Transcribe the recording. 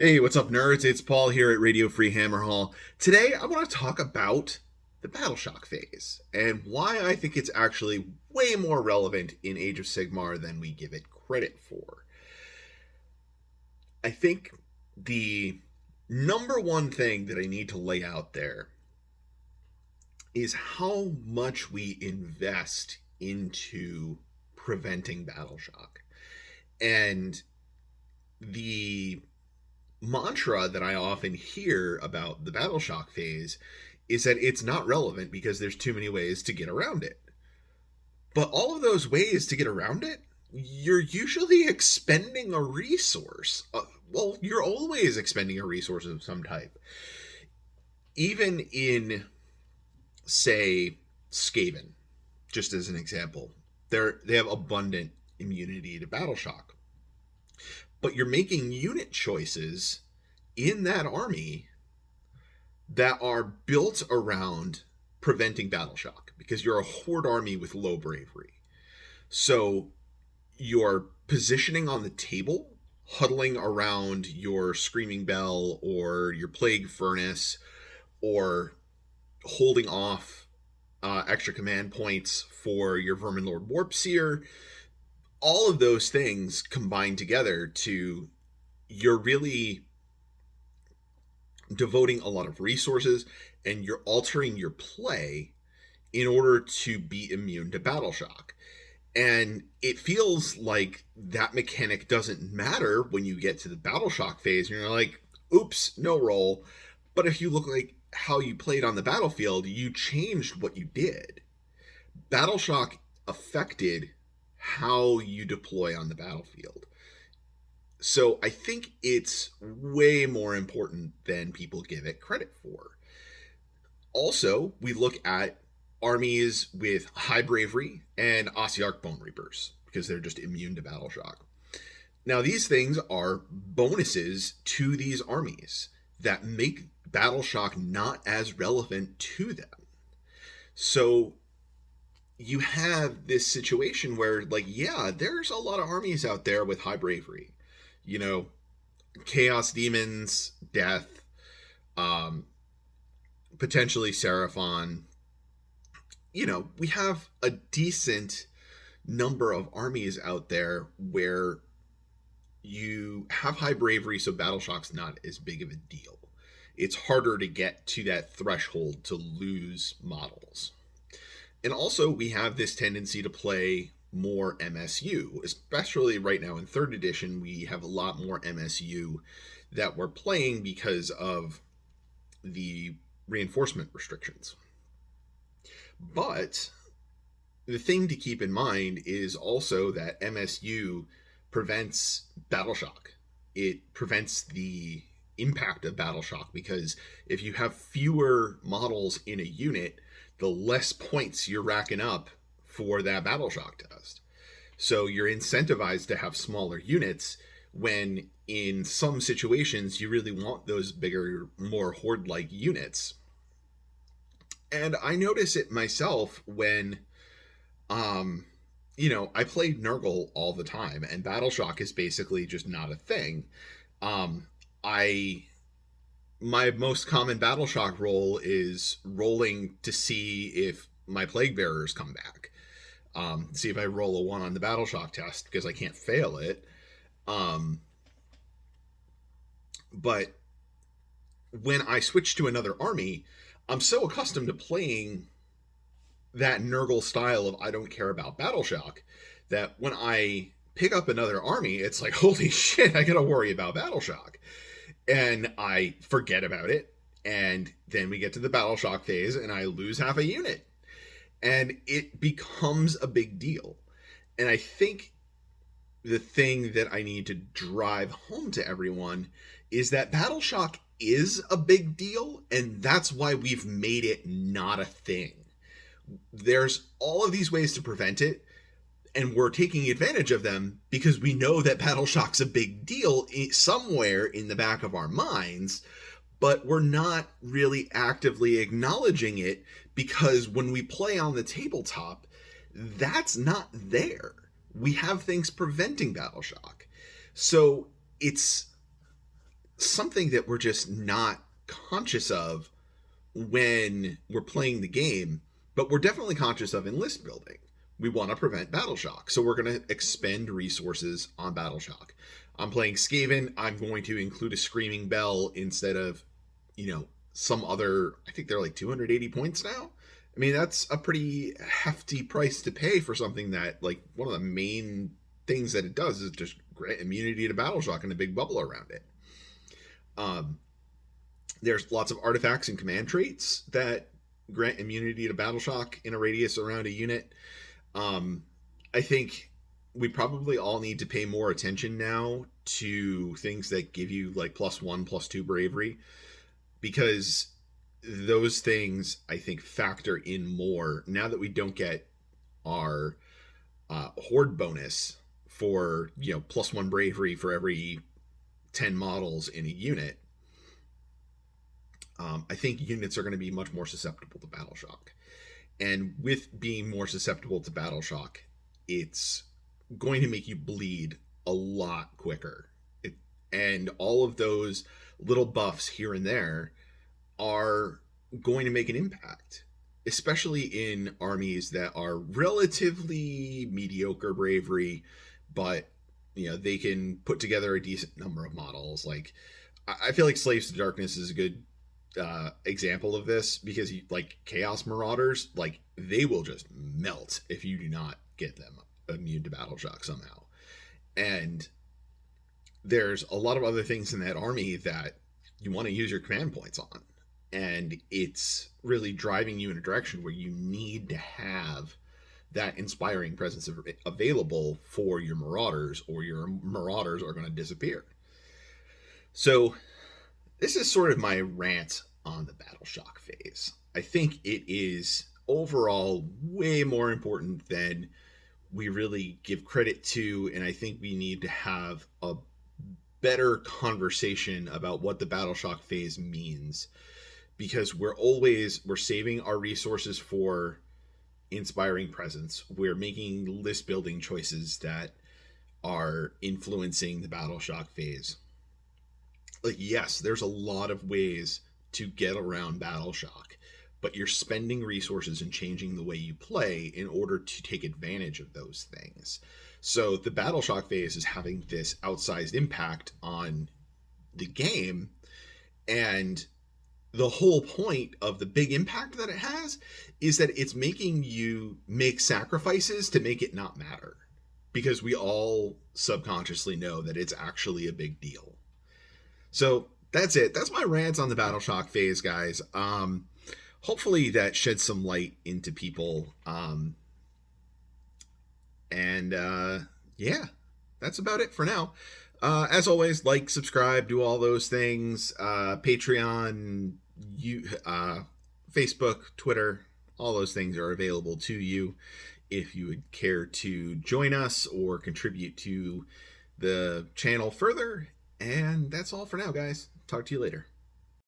Hey, what's up, nerds? It's Paul here at Radio Free Hammerhall. Today, I want to talk about the Battleshock phase and why I think it's actually way more relevant in Age of Sigmar than we give it credit for. I think the number one thing that I need to lay out there is how much we invest into preventing Battleshock. And the mantra that I often hear about the Battleshock phase is that it's not relevant because there's too many ways to get around it. But all of those ways to get around it, you're usually expending a resource. Well, you're always expending a resource of some type. Even in, say, Skaven, just as an example, they have abundant immunity to Battleshock. But you're making unit choices in that army that are built around preventing Battleshock because you're a horde army with low bravery. So you're positioning on the table, huddling around your Screaming Bell or your Plague Furnace, or holding off extra command points for your Vermin Lord Warpseer. All of those things combine together to you're really devoting a lot of resources and you're altering your play in order to be immune to Battleshock. And it feels like that mechanic doesn't matter when you get to the Battleshock phase and you're like, oops, no roll. But if you look like how you played on the battlefield, you changed what you did. Battleshock affected how you deploy on the battlefield. So I think it's way more important than people give it credit for. Also, we look at armies with high bravery and Ossiarch Bone Reapers because they're just immune to Battleshock. Now, these things are bonuses to these armies that make Battleshock not as relevant to them. So you have this situation where, like, yeah, there's a lot of armies out there with high bravery. You know, Chaos Demons, Death, potentially Seraphon. You know, we have a decent number of armies out there where you have high bravery, so Battleshock's not as big of a deal. It's harder to get to that threshold to lose models. And also, we have this tendency to play more MSU, especially right now in 3rd edition. We have a lot more MSU that we're playing because of the reinforcement restrictions. But the thing to keep in mind is also that MSU prevents Battleshock. It prevents the impact of Battleshock because if you have fewer models in a unit, the less points you're racking up for that Battleshock test. So you're incentivized to have smaller units when in some situations you really want those bigger, more horde-like units. And I notice it myself when, I played Nurgle all the time, and Battleshock is basically just not a thing. My most common Battleshock roll is rolling to see if my Plague Bearers come back. See if I roll a 1 on the Battleshock test because I can't fail it. But when I switch to another army, I'm so accustomed to playing that Nurgle style of I don't care about Battleshock that when I pick up another army, it's like, holy shit, I gotta worry about Battleshock. And I forget about it. And then we get to the Battleshock phase and I lose half a unit. And it becomes a big deal. And I think the thing that I need to drive home to everyone is that Battleshock is a big deal, and that's why we've made it not a thing. There's all of these ways to prevent it, and we're taking advantage of them because we know that Battleshock's a big deal somewhere in the back of our minds, but we're not really actively acknowledging it because when we play on the tabletop, that's not there. We have things preventing Battleshock. So it's something that we're just not conscious of when we're playing the game, but we're definitely conscious of in list building. We want to prevent Battleshock, so we're going to expend resources on Battleshock. I'm playing Skaven. I'm going to include a Screaming Bell instead of, some other. I think they're like 280 points now. I mean, that's a pretty hefty price to pay for something that, like, one of the main things that it does is just grant immunity to Battleshock and a big bubble around it. Um, there's lots of artifacts and command traits that grant immunity to Battleshock in a radius around a unit. Um, I think we probably all need to pay more attention now to things that give you like +1, +2 bravery, because those things I think factor in more now that we don't get our horde bonus for +1 bravery for every 10 models in a unit. I think units are going to be much more susceptible to Battleshock. And with being more susceptible to Battleshock, it's going to make you bleed a lot quicker. And all of those little buffs here and there are going to make an impact, especially in armies that are relatively mediocre bravery, but they can put together a decent number of models. Like, I feel like Slaves to Darkness is a good example of this, because like Chaos Marauders, like they will just melt if you do not get them immune to Battleshock somehow. And there's a lot of other things in that army that you want to use your command points on, and it's really driving you in a direction where you need to have that inspiring presence available for your Marauders, or your Marauders are going to disappear. So this is sort of my rant on the Battleshock phase. I think it is overall way more important than we really give credit to, and I think we need to have a better conversation about what the Battleshock phase means, because we're saving our resources for inspiring presence. We're making list building choices that are influencing the Battleshock phase. Like, yes, there's a lot of ways to get around Battleshock, but you're spending resources and changing the way you play in order to take advantage of those things. So the Battleshock phase is having this outsized impact on the game, and the whole point of the big impact that it has is that it's making you make sacrifices to make it not matter, because we all subconsciously know that it's actually a big deal. So that's it. That's my rants on the Battleshock phase, guys. Hopefully that sheds some light into people. Yeah, that's about it for now. As always, like, subscribe, do all those things. Patreon, Facebook, Twitter, all those things are available to you if you would care to join us or contribute to the channel further. And that's all for now, guys. Talk to you later.